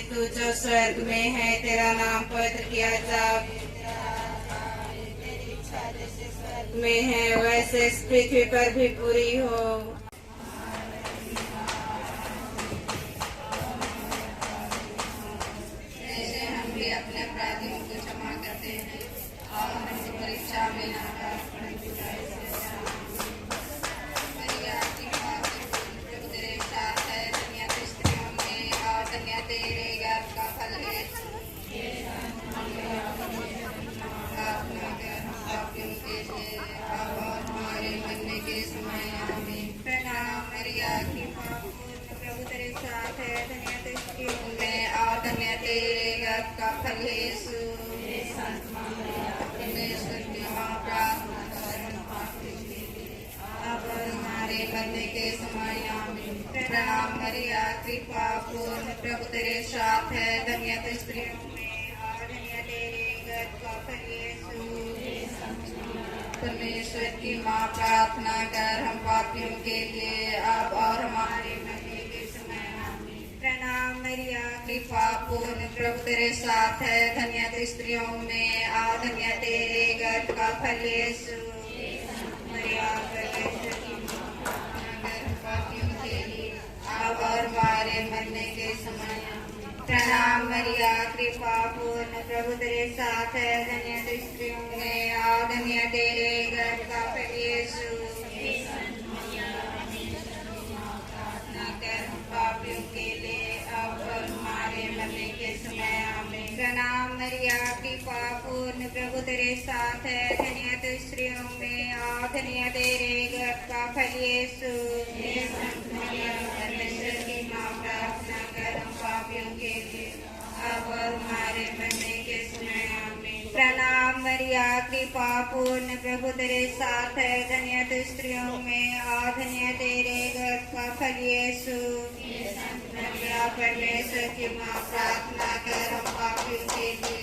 तू जो स्वर्ग में है, तेरा नाम पवित्र किया जाए, में है वैसे इस पृथ्वी पर भी पूरी हो। जैसे हम भी अपने अपराधियों को क्षमा करते हैं और हमको परीक्षा में न डाल, परंतु बुराई से बचाओ। मरिया की माँ प्रभु तेरे साथ है, धन्य तू स्त्रियों में और धन्य तेरे गर्भ का फल है। प्रार्थना कर हम पापियों के लिए अब और हमारे मरने के समय आमीन। प्रणाम मरिया की माँ प्रभु तेरे साथ है, धन्य तू स्त्रियों में और धन्य तेरे गर्भ का फल है यीशु। परमेश्वर की माँ प्रार्थना कर हम पापियों के लिए अब और हमारे मरने के समय आमीन। प्रणाम मरिया कृपा पूर्ण प्रभु तेरे साथ है, धन्य तू स्त्रियों में और धन्य तेरे गर्भ का फल यीशु। परमेश्वर की माँ प्रार्थना कर हम पापियों के लिए अब और हमारे मरने के समय आमीन। प्रणाम मरिया कृपा पूर्ण प्रभु तेरे साथ है, धन्य तू स्त्रियों में और धन्य तेरे गर्भ का फल यीशु। मरिया परमेश्वर की माँ प्रार्थना कर हम पापियों के लिए अब और हमारे मरने के समय आमीन। प्रणाम मरिया कृपा पूर्ण प्रभु तेरे साथ है, धन्य तू स्त्रियों में और धन्य तेरे गर्भ का फल यीशु। प्रार्थना कर हम पापियों के लिए अब और हमारे मरने के समय आमीन। प्रणाम मरिया कृपा पूर्ण प्रभु तेरे साथ है, धन्य तू स्त्रियों में और धन्य तेरे गर्भ का फल यीशु। परमेश्वर की माँ प्रार्थना कर हम पापियों के लिए अब और हमारे मरने के समय आमीन। प्रणाम मरिया कृपा पूर्ण प्रभु तेरे साथ है, धन्य तू स्त्रियों में और धन्य तेरे गर्भ का फल यीशु। मरिया परमेश्वर की माँ प्रार्थना कर हम पापियों के लिए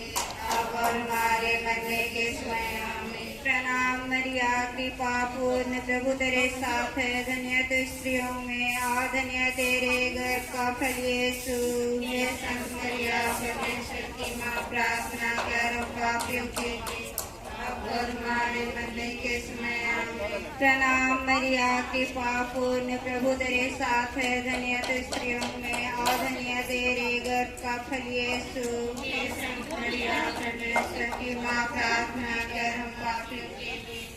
अब और हमारे मरने के समय आमीन। प्रणाम मरिया कृपा पूर्ण प्रभु तेरे साथ है, धन्य तू स्त्रियों में और धन्य तेरे गर्भ का फल यीशु। हे संत मरिया परमेश्वर की माँ प्रार्थना कर हम पापियों के लिए अब और हमारे मरने के समय आमीन। प्रणाम मरिया कृपा पूर्ण प्रभु तेरे साथ है, धन्य तू स्त्रियों में और धन्य तेरे गर्भ का फल यीशु। हे संत मरिया परमेश्वर की माँ प्रार्थना कर हम पापियों के लिए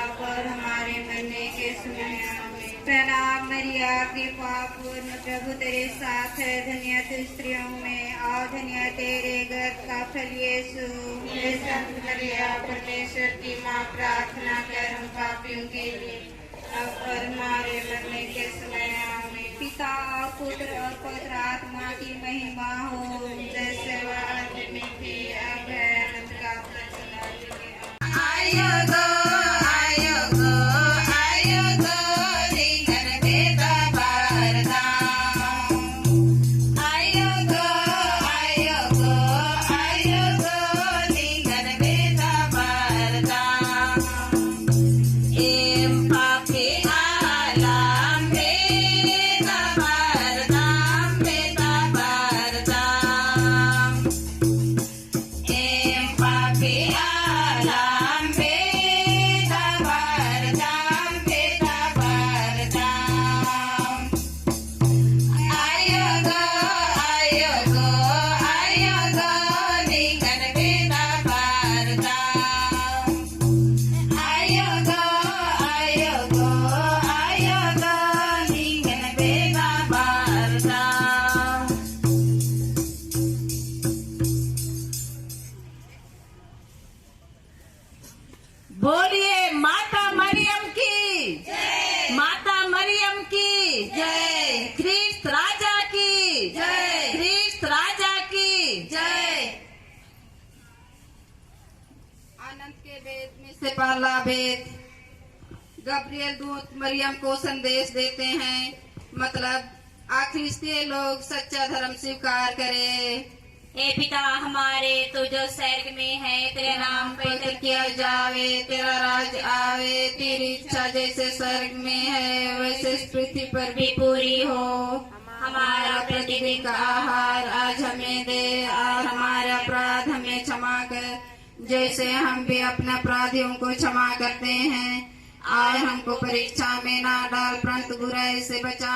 अब और हमारे मरने के समय आमीन। प्रणाम मरिया कृपा पूर्ण प्रभु तेरे साथ है, धन्य तू स्त्रियों में और धन्य तेरे गर्भ का फल यीशु। हे संत मरिया परमेश्वर की माँ प्रार्थना कर हम पापियों के लिए अब और हमारे मरने के समय आमीन। पिता और पुत्र और पवित्र आत्मा की महिमा हो, जैसे वह आदि में थी अब है अनंत काल तक सदा के। आयो गो आयो गो आयो गो रिंगन बेदा बारदाम। आयो गो आयो गो आयो गो रिंगन बेदा बारदाम। एम पापी आलाम बेदा बारदाम बेदा बारदाम। एम पापी आलाम बेदा बारदाम बेदा बारदाम। आयो गो रिंगन बेदा बारदाम। आयो गो रिंगन बेदा बारदाम। बोलिए माता मरियम की जय। माता मरियम की जय। ख्रिस्त राजा की जय। ख्रिस्त राजा की जय। आनंद के वेद में से पहला वेद, गब्रियल दूत मरियम को संदेश देते हैं, मतलब आखिर लोग सच्चा धर्म स्वीकार करें। हे पिता हमारे, तू जो स्वर्ग में है, तेरा नाम पवित्र किया जावे, तेरा राज आवे, तेरी इच्छा जैसे स्वर्ग में है वैसे इस पृथ्वी पर भी पूरी हो। हमारा प्रतिदिन का आहार आज हमें दे, और हमारे अपराध हमें क्षमा कर, जैसे हम भी अपने अपराधियों को क्षमा करते हैं, और हमको परीक्षा में ना डाल परंतु बुराई से बचा।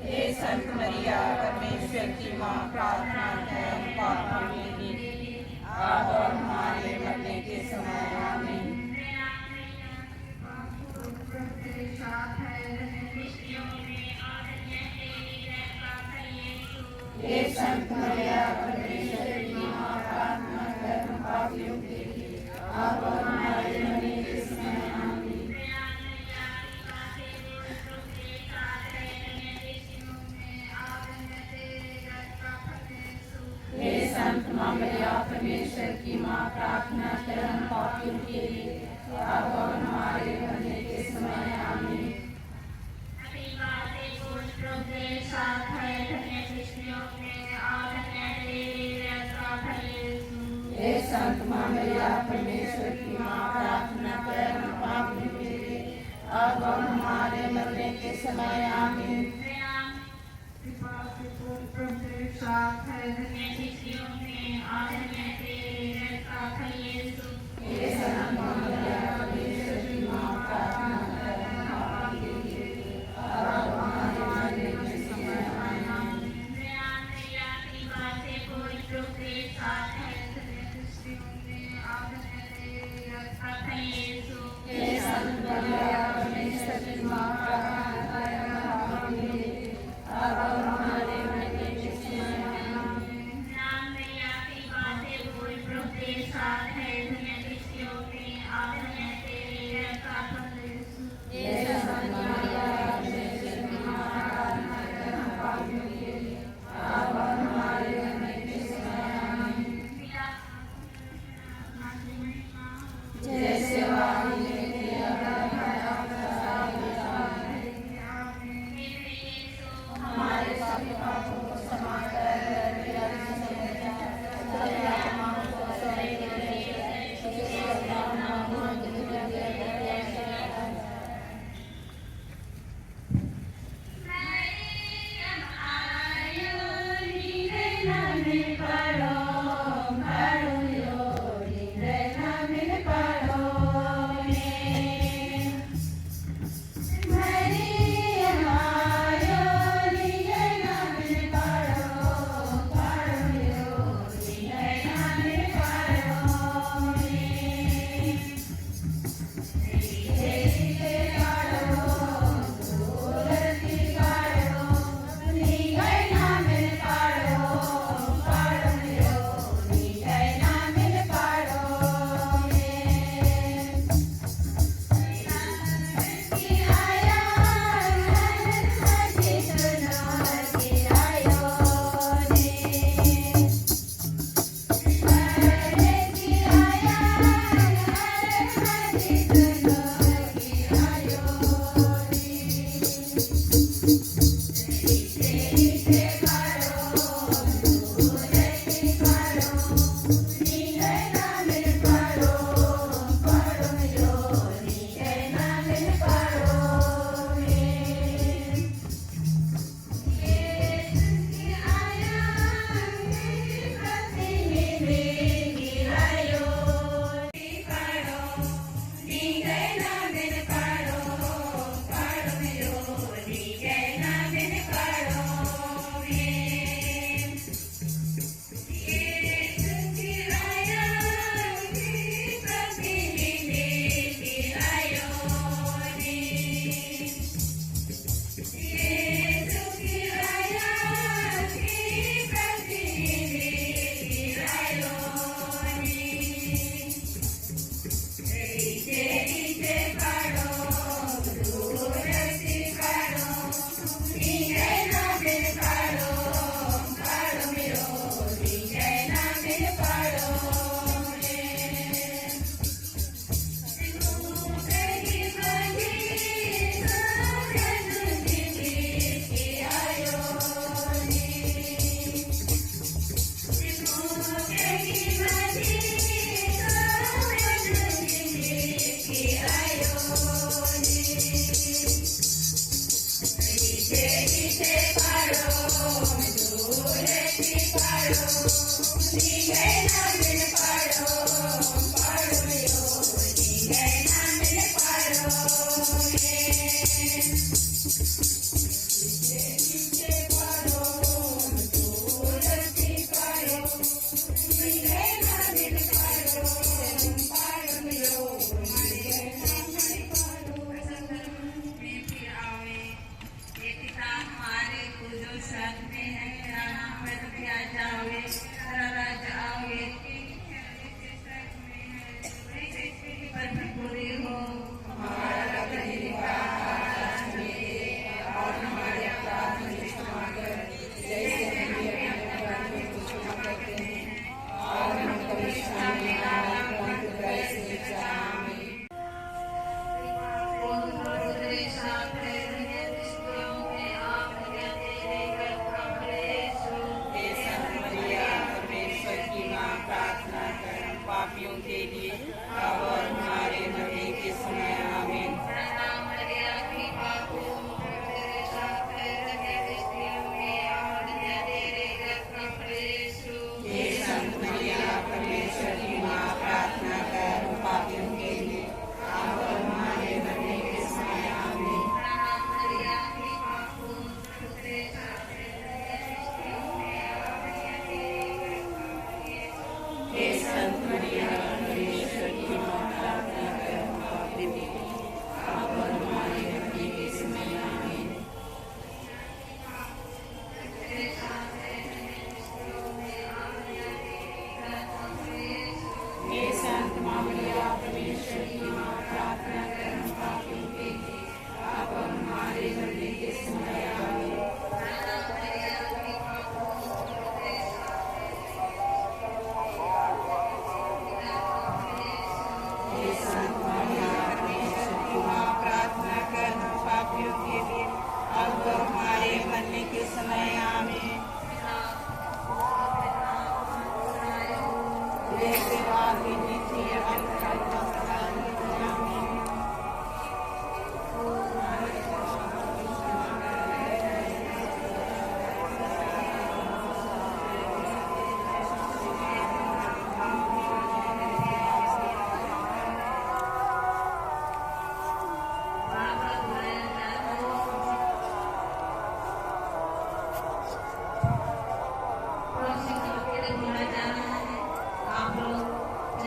हे संत मरिया परमेश्वर की माँ, प्रार्थना कर हम पापियों के लिए अब और हमारे मरने के समय आमीन। हे संत मरिया परमेश्वर की माँ, प्रार्थना कर हम पापियों के लिए अब और हमारे मरने के समय आमीन। हे संत मरिया परमेश्वर की माँ, प्रार्थना कर हम पापियों के लिए अब और हमारे मरने के समय आमीन। हे संत मरिया परमेश्वर की माँ, प्रार्थना कर हम पापियों के लिए अब और हमारे मरने के समय आमीन। हे संत मरिया परमेश्वर की माँ, प्रार्थना कर हम पापियों के लिए अब और हमारे मरने के समय आमीन। हे संत मरिया परमेश्वर की माँ, प्रार्थना कर हम पापियों के लिए अब और हमारे मरने के समय आमीन। पापियों के लिए अब और हमारे मरने के समय आमीन। हे संत मरिया परमेश्वर की माँ, प्रार्थना कर हम पापियों के लिए अब और हमारे मरने के समय आमीन। हे संत मरिया परमेश्वर की माँ, प्रार्थना कर हम पापियों के लिए अब और हमारे मरने के समय आमीन। हे संत माँ मरिया परमेश्वर की माँ, प्रार्थना कर हम पापियों के लिए अब और हमारे मरने के समय आमीन। हे संत मरिया परमेश्वर की माँ, प्रार्थना कर हम पापियों के लिए अब और हमारे मरने के समय आमीन। आप लोग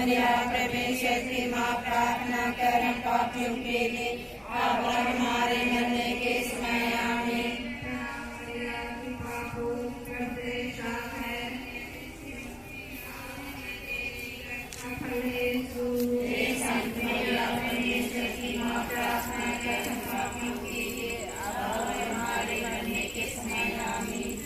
मरिया परमेश्वर की माँ प्रार्थना कर हम पापियों के लिए अब और हमारे मरने के समय आमीन। परमेश्वर की माँ प्रार्थना कर हम पापियों के लिए अब और हमारे मरने के समय आमीन।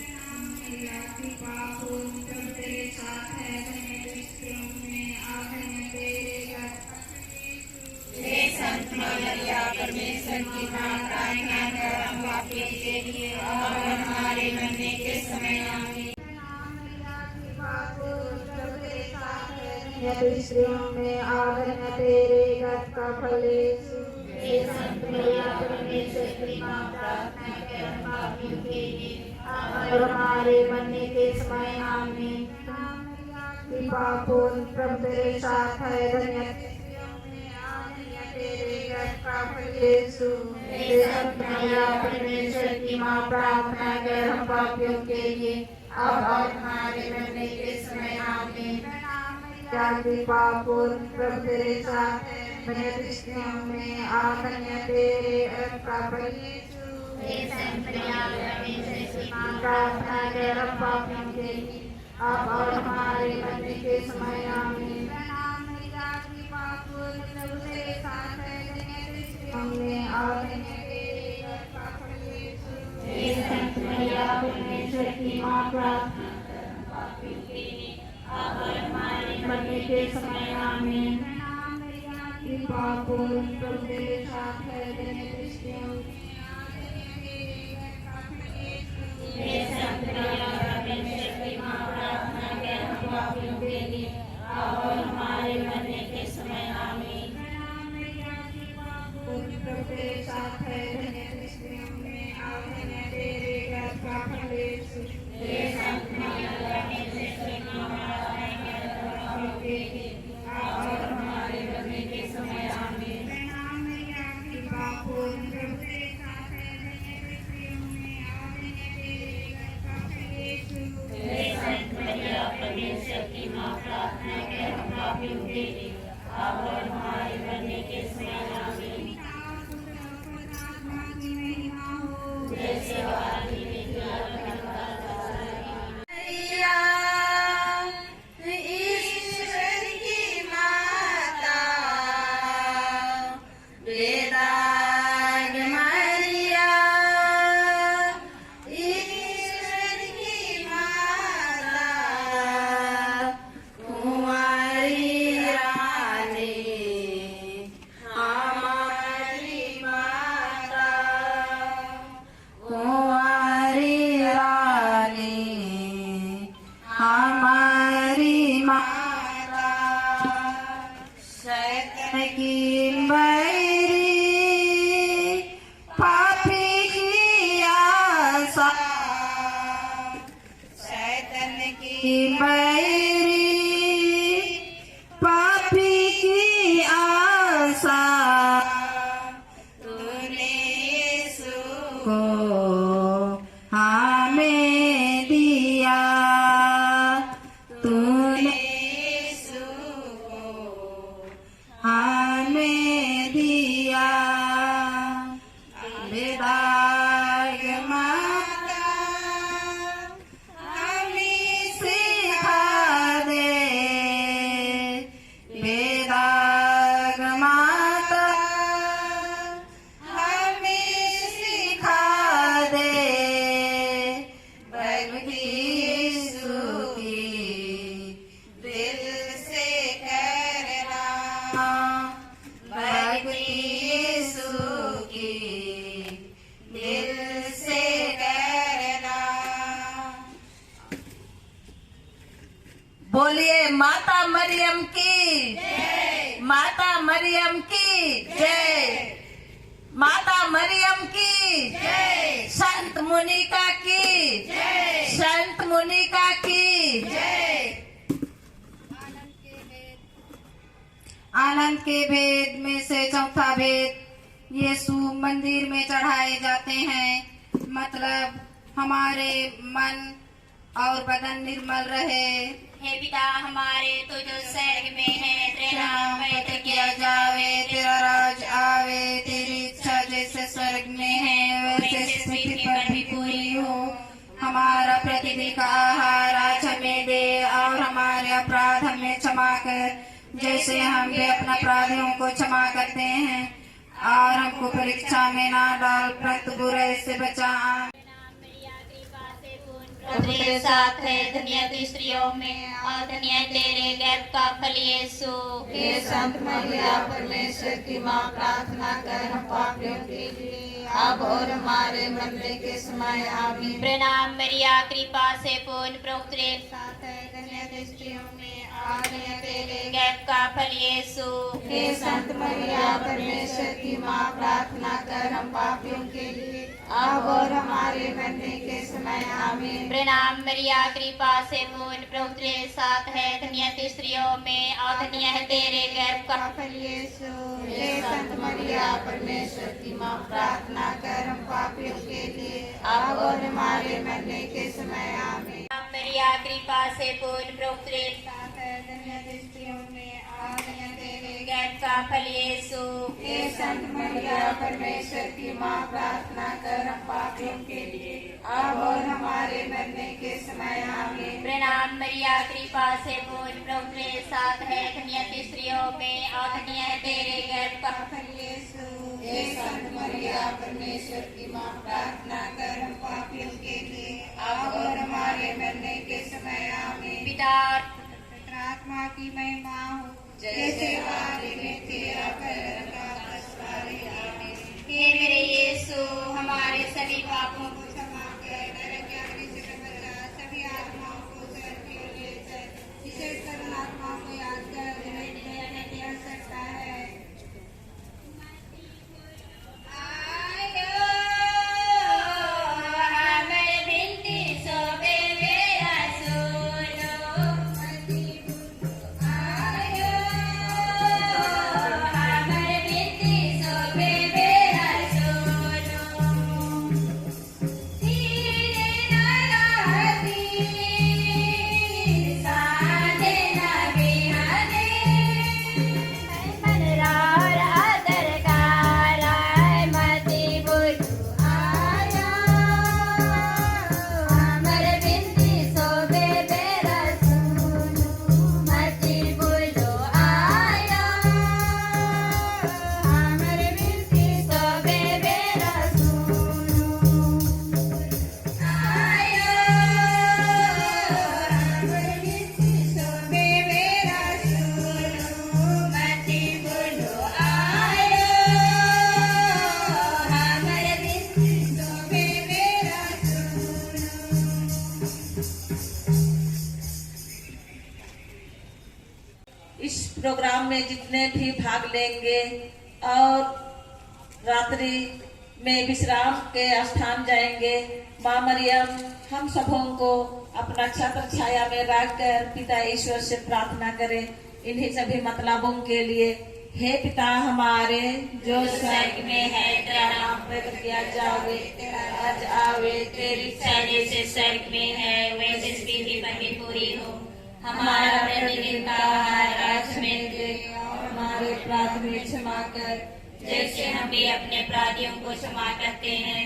स्त्रियों में आधन्य तेरे गर्भ का फल यीशु। हे संत मरिया परमेश्वर की माँ प्रार्थना कर हम पापियों के लिए अब और हमारे मरने के समय आमीन। कृपा पूर्ण प्रभु तेरे साथ है, धन्य तेरे गर्भ का फल यीशु। हे संत मरिया परमेश्वर की माँ प्रार्थना कर हम पापियों के लिए अब और हमारे मरने के समय आमीन। कृपा पूर्ण प्रभु तेरे साथ है, धन्य स्त्रियों में आधन्य तेरे गर्भ का फल यीशु। हे संत मरिया परमेश्वर की माँ प्रार्थना कर हम पापियों के लिए अब और हमारे मरने के समय आमीन। कृपा पूर्ण प्रभु तेरे साथ है, धन्य स्त्रियों में आधन्य तेरे गर्भ का फल यीशु। हे संत मरिया परमेश्वर की माँ प्रार्थना कर हम पापियों के लिए अब और हमारे मरने के समय आमीन। कृपा पूर्ण प्रभु तेरे साथ है, धन्य स्त्रियों में आधन्य तेरे गर्भ का फल यीशु। हे संत मरिया परमेश्वर की माँ प्रार्थना कर हम पापियों के लिए अब और हमारे मरने के समय आमीन। कृपा पूर्ण प्रभु तेरे साथ है, धन्य स्त्रियों में आधन्य तेरे गर्भ का फल यीशु। हे संत मरिया परमेश्वर की माँ प्रार्थना कर हम पापियों के लिए अब और हमारे मरने के समय आमीन। कृपा पूर्ण प्रभु तेरे साथ है, धन्य स्त्रियों में आधन्य तेरे गर्भ का फल यीशु। हे संत मरिया परमेश्वर की माँ प्रार्थना कर हम पापियों के लिए अब और हमारे मरने के समय आमीन। जैसे आदि में ईश्वर की माता बेदाग मरिया, ईश्वर की माता कुंवारी रानी हमारी माता, कुंवारी रानी हमारी माता। शैतान की बैरी पापी की आशा, शैतान की बैरी पापी की आशा, तूने यीशु को हमें दिया, तूने यीशु को हमें दिया। बेदाग माता हमें सिखा दे, बेदाग माता हमें सिखा दे, भक्ति यीशु की दिल से करना, भक्ति यीशु की दिल से करना। बोलिए माता मरियम की जय। माता मरियम की जय, माता मरियम की जय। संत मुनिका की जय। संत मुनिका की जय। आनंद के भेद में से चौथा भेद यीशु मंदिर में चढ़ाए जाते हैं, मतलब हमारे मन और बदन निर्मल रहे। हे पिता हमारे तो जो स्वर्ग में है, का आहार आज हमें दे और हमारे अपराध हमें क्षमा कर जैसे हम भी अपने अपराधियों को क्षमा करते हैं और हमको परीक्षा में ना डाल परंतु बुरे से बचा। प्रभु तेरे साथ है, धन्य तू स्त्रियों में और धन्य तेरे गर्भ का फल यीशु। हे संत मरिया परमेश्वर की माँ, प्रार्थना कर हम पापियों के लिए अब और हमारे मरने के समय आमीन। प्रणाम मरिया, कृपा से पूर्ण, प्रभु तेरे साथ है, धन्य तू स्त्रियों में और धन्य तेरे गर्भ का फल यीशु। हे संत मरिया परमेश्वर की माँ, प्रार्थना कर हम पापियों के लिए अब और हमारे मरने के समय आमीन। प्रणाम मरिया, कृपा से पूर्ण, प्रभु तेरे साथ है, धन्य तू स्त्रियों में और धन्य है तेरे गर्भ का फल यीशु। हे संत मरिया परमेश्वर की माँ, प्रार्थना कर हम पापियों के लिए अब और हमारे मरने के समय आमीन। मरिया, कृपा से पूर्ण, प्रभु तेरे साथ है, धन्य तू स्त्रियों में और धन्य तेरे गर्भ का फल यीशु। हे संत मरिया परमेश्वर की माँ, प्रार्थना कर हम पापियों के लिए अब और हमारे मरने के समय आमीन। प्रणाम मरिया, कृपा से पूर्ण, प्रभु तेरे साथ है, धन्य तू स्त्रियों में और धन्य है तेरे गर्भ का फल यीशु। हे संत मरिया परमेश्वर की माँ, प्रार्थना कर हम पापियों के लिए अब और हमारे मरने के समय आमीन। पिता और पवित्र आत्मा की महिमा हो जैसे आदि में थी अब सदा आमीन। हे मेरे यीशु, हमारे सभी पापों को क्षमा कर नरक के अग्नि से बचा सभी आत्माओं को स्वर्ग की ओर ले चल। विशेष कर आत्माओं को याद कर जिन्हें दया नहीं कर सकता है। हमारे बिनती सोबे मेरा सुनो। हमारे बिनती सोबे मेरा सुनो। धीरे नगाती साधे ना बिहाने मनरार आदर काराय मति बुझु आया। हमर बिनती सोबे बेरा सुनु मति बुझु आया। हमर बिनती सोबे बेरा सुनु आया। हमर बिनती सोबे बेरा सुनु मति बुझु आया। हमर बिनती सोबे बेरा इस प्रोग्राम में जितने भी भाग लेंगे और रात्रि में विश्राम के स्थान जाएंगे, माँ मरियम हम सबों को अपना छत्र छाया में रखकर पिता ईश्वर से प्रार्थना करें इन्हीं सभी मतलबों के लिए। हे पिता हमारे जो स्वर्ग में है, तेरा नाम पवित्र किया जावे, तेरा राज आवे, तेरी इच्छा जैसे स्वर्ग में है वैसे पृथ्वी पर भी पूरी हो। हमारा प्रतिदिन का आहार आज हमें दे और हमारे अपराध में क्षमा कर जैसे हम भी अपने अपराधियों को क्षमा करते हैं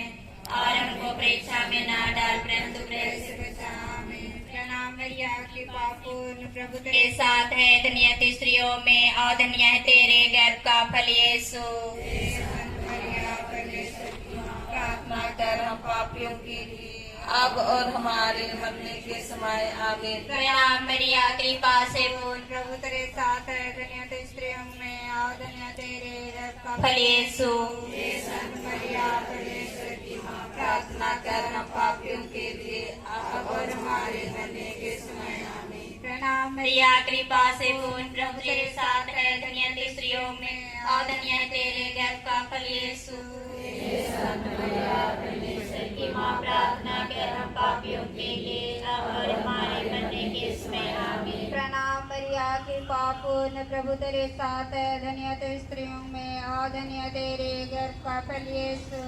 और हमको परीक्षा में ना डाल परंतु बुरे से बचा। आमीन। प्रणाम मरिया कृपा पूर्ण प्रभु तेरे तेरे साथ है, धन्य तू स्त्रियों में और धन्य है तेरे गर्भ का फल यीशु। मरिया परमेश्वर की माँ, प्रार्थना कर हम पापियों के लिए अब और हमारे मरने के समय आमीन। प्रणाम मरिया, कृपा से पूर्ण, प्रभु तेरे साथ है, धन्य तू स्त्रियों में और धन्य तेरे गर्भ का फल यीशु। मरिया परमेश्वर की माँ, प्रार्थना कर हम पापियों के लिए अब और हमारे मरने के समय आमीन। प्रणाम मरिया, कृपा से पूर्ण, प्रभु तेरे साथ है, धन्य तू स्त्रियों में और धन्य है तेरे गर्भ का फल यीशु। की माँ, प्रार्थना कर हम पापियों के लिए अब और हमारे मरने के समय आमीन। प्रणाम मरिया कृपा पूर्ण प्रभु तेरे साथ है, धन्य तू स्त्रियों में और धन्य तेरे गर्भ का फल यीशु।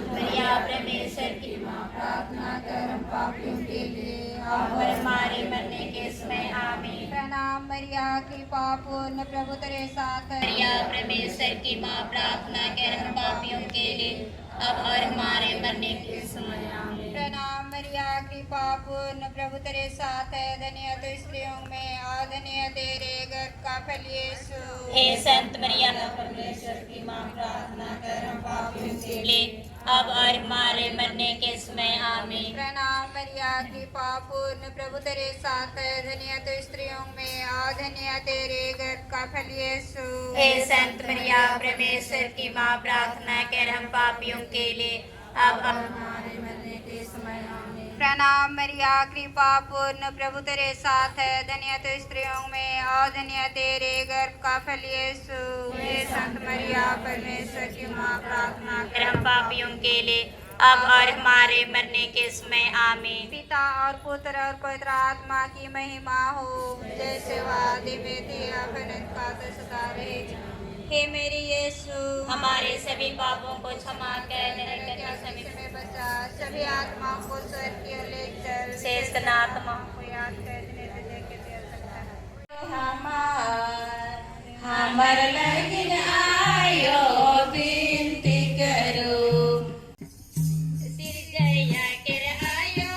मरिया परमेश्वर की माँ, प्रार्थना कर हम पापियों के लिए अब और हमारे मरने के समय आमीन। प्रणाम मरिया कृपा पूर्ण प्रभु तेरे साथ है, मरिया परमेश्वर की माँ, प्रार्थना कर हम पापियों के लिए अब और हमारे मरने के समय आमीन। प्रणाम मरिया कृपा पूर्ण प्रभु तेरे साथ है, धन्य तो स्त्रियों में और धन्य तेरे गर्भ का फल यीशु। हे संत मरियम परमेश्वर की मां, प्रार्थना कर हम पापियों के ले अब और हमारे मरने के समय आमीन। प्रणाम मरिया कृपा पूर्ण प्रभु तेरे साथ है, धन्य तो स्त्रियों में और धन्य तेरे गर्भ का फल यीशु। हे संत मरिया परमेश्वर की मां, प्रार्थना कर हम पापियों के लिए अब और हमारे मरने के समय आमीन। प्रणाम मरिया कृपा पूर्ण प्रभु तेरे साथ है, धन्य तो स्त्रियों में और धन्य तेरे गर्भ का फल यीशु। हे संत मरिया परमेश्वर की मां, प्रार्थना कर हम पापियों के लिए अब और हमारे मरने के समय आमीन। पिता और पुत्र और पवित्र आत्मा की महिमा हो, जैसे वादी में थी अनंत काल तक सदा रहे। हे मेरे यीशु, हमारे सभी पापों को क्षमा कर नरक के सभी में बचा, सभी आत्माओं को स्वर्ग की ओर ले चल। शेष आत्मा को याद कर जिन्हें तुझे के दे सकता है। हमर लगिन आयो बिनती करो जया कर आयो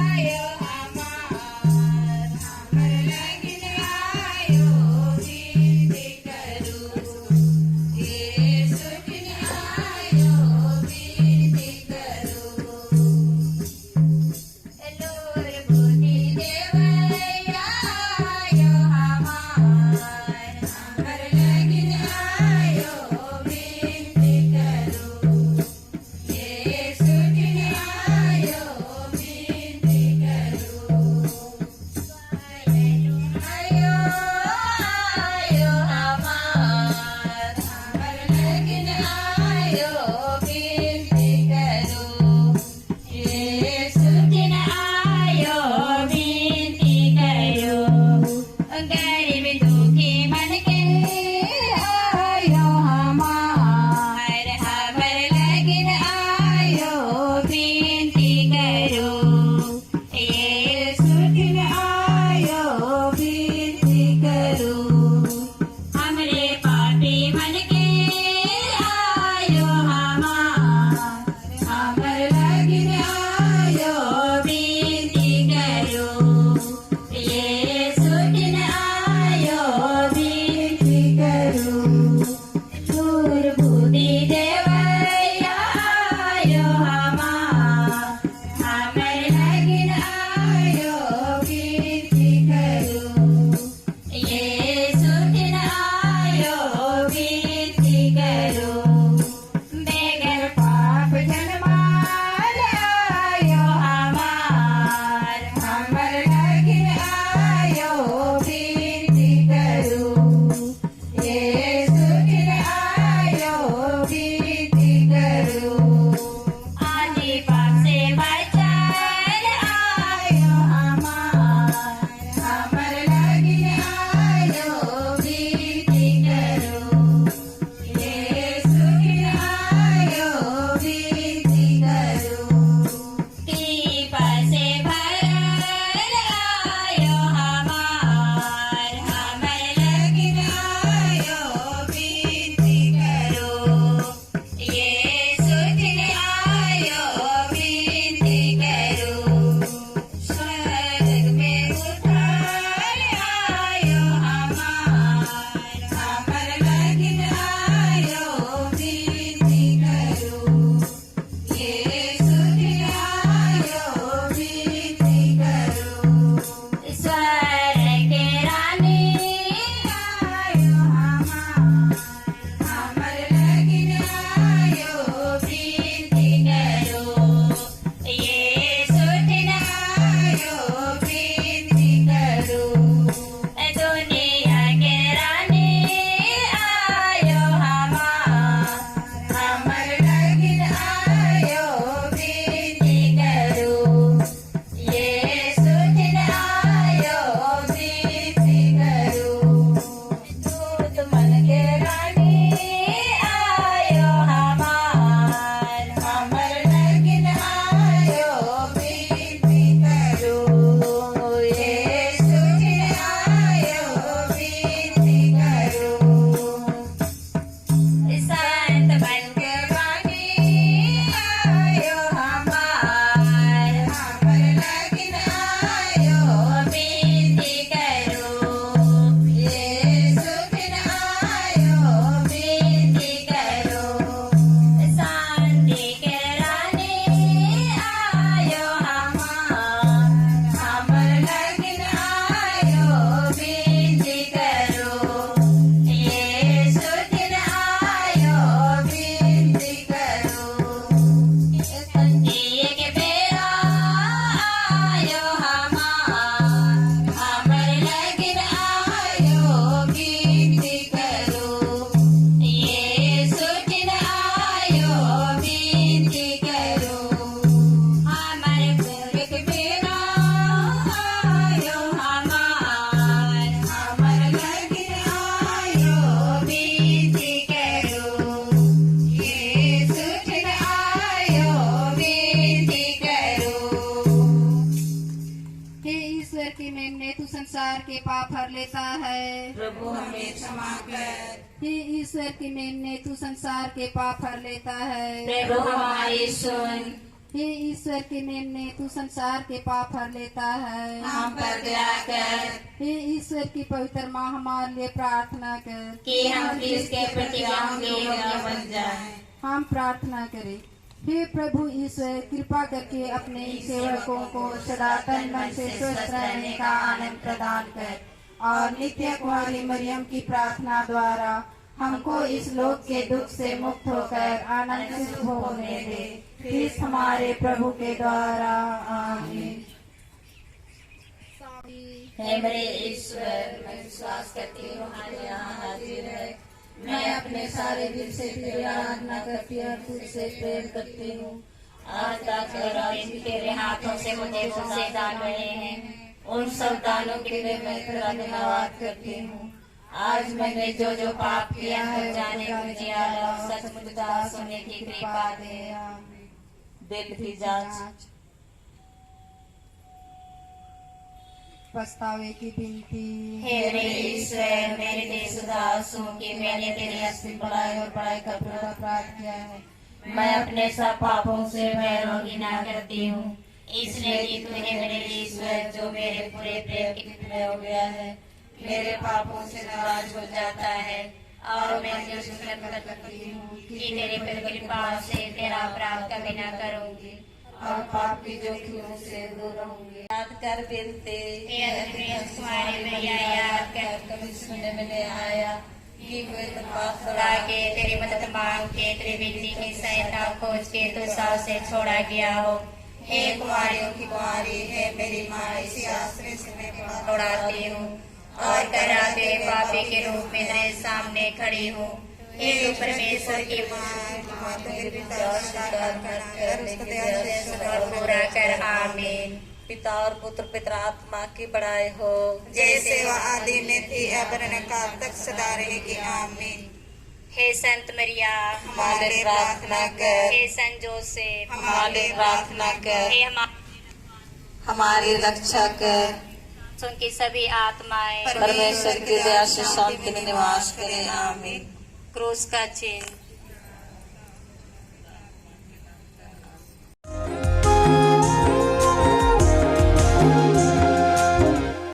आयो हमार हमर लगिन आयो बिनती करो यीशु बिन आयो बिनती करो लोर बुद्धि देवैया आयो हमार हमर लेता है। प्रभु हमें क्षमा कर। हे ईश्वर की मेमने तू संसार के पाप हर लेता है। प्रभु हमारी सुन। हे ईश्वर की मेमने तू संसार के पाप हर लेता है। हम पर दया कर हे ईश्वर की पवित्र माँ हमारे लिए प्रार्थना कर कि हम किसके प्रतिज्ञाओं के योग्य बन जाएं। हम प्रार्थना करें। हे प्रभु ईश्वर कृपा करके अपने सेवकों को सदा तन मन से स्वस्थ रहने का आनंद प्रदान कर और नित्य कुमारी मरियम की प्रार्थना द्वारा हमको इस लोक के दुख से मुक्त होकर आनंदित होने दे। ख्रीस्त हमारे प्रभु के द्वारा आमीन। हे मेरे ईश्वर, मैं विश्वास करती हूँ हमारे यहाँ हाजिर है। मैं अपने सारे दिल से तेरी आराधना करती और तुझसे प्रेम करती हूँ। आज तक तेरे हाथों से मुझे तुझसे दान रहे हैं, उन सब दानों के लिए मैं तेरा धन्यवाद करती हूँ। आज मैंने जो जो पाप किया है जाने मुझे आला सचमुच दास होने की कृपा दे। दिल की जांच। पछतावे की विनती। हे मेरे ईश्वर, मेरे देश उदास हूँ कि मैंने तेरी असली बड़ाई और बड़ाई का पूरा अपराध किया है। मैं अपने सब पापों से वैरोगी ना करती हूँ, इसलिए कि तू है मेरे ईश्वर जो मेरे पूरे प्रेम के टुकड़े हो गया है, मेरे पापों से नाराज हो जाता है और मैं जो शुक्र करती हूँ कि तेरे पर कृपा से तेरा अपराध कभी न करूँगी और पाप की जोखिमों से दूर रहूंगी। याद कर बिनते तुम्हारे मैया याद कर कभी सुनने में नहीं आया कि कोई पास खुदा के तेरी मदद मांग के तेरी विनती की सहायता खोज के तू सौ से छोड़ा गया हो। हे कुमारियों की कुमारी है मेरी माँ, इसी आश्रय से मैं दौड़ाती हूँ और कराते पापी के रूप में तेरे सामने खड़ी हूँ। हे परमेश्वर की माँ, तेरे पिता स्वीकार कर उसको दया से पूरा कर। आमीन। पिता और पुत्र पिता आत्मा की बड़ाई हो, जैसे वह आदि में थी अब काल तक सदा रहेगी। आमीन। हे संत मरिया हमारे लिए प्रार्थना कर। हे संत जोसेफ हमारे लिए प्रार्थना कर। हे हमारी रक्षा कर। उनकी सभी आत्माएं परमेश्वर की दया से शांति में निवास करें। आमीन। क्रूस का चिन्ह।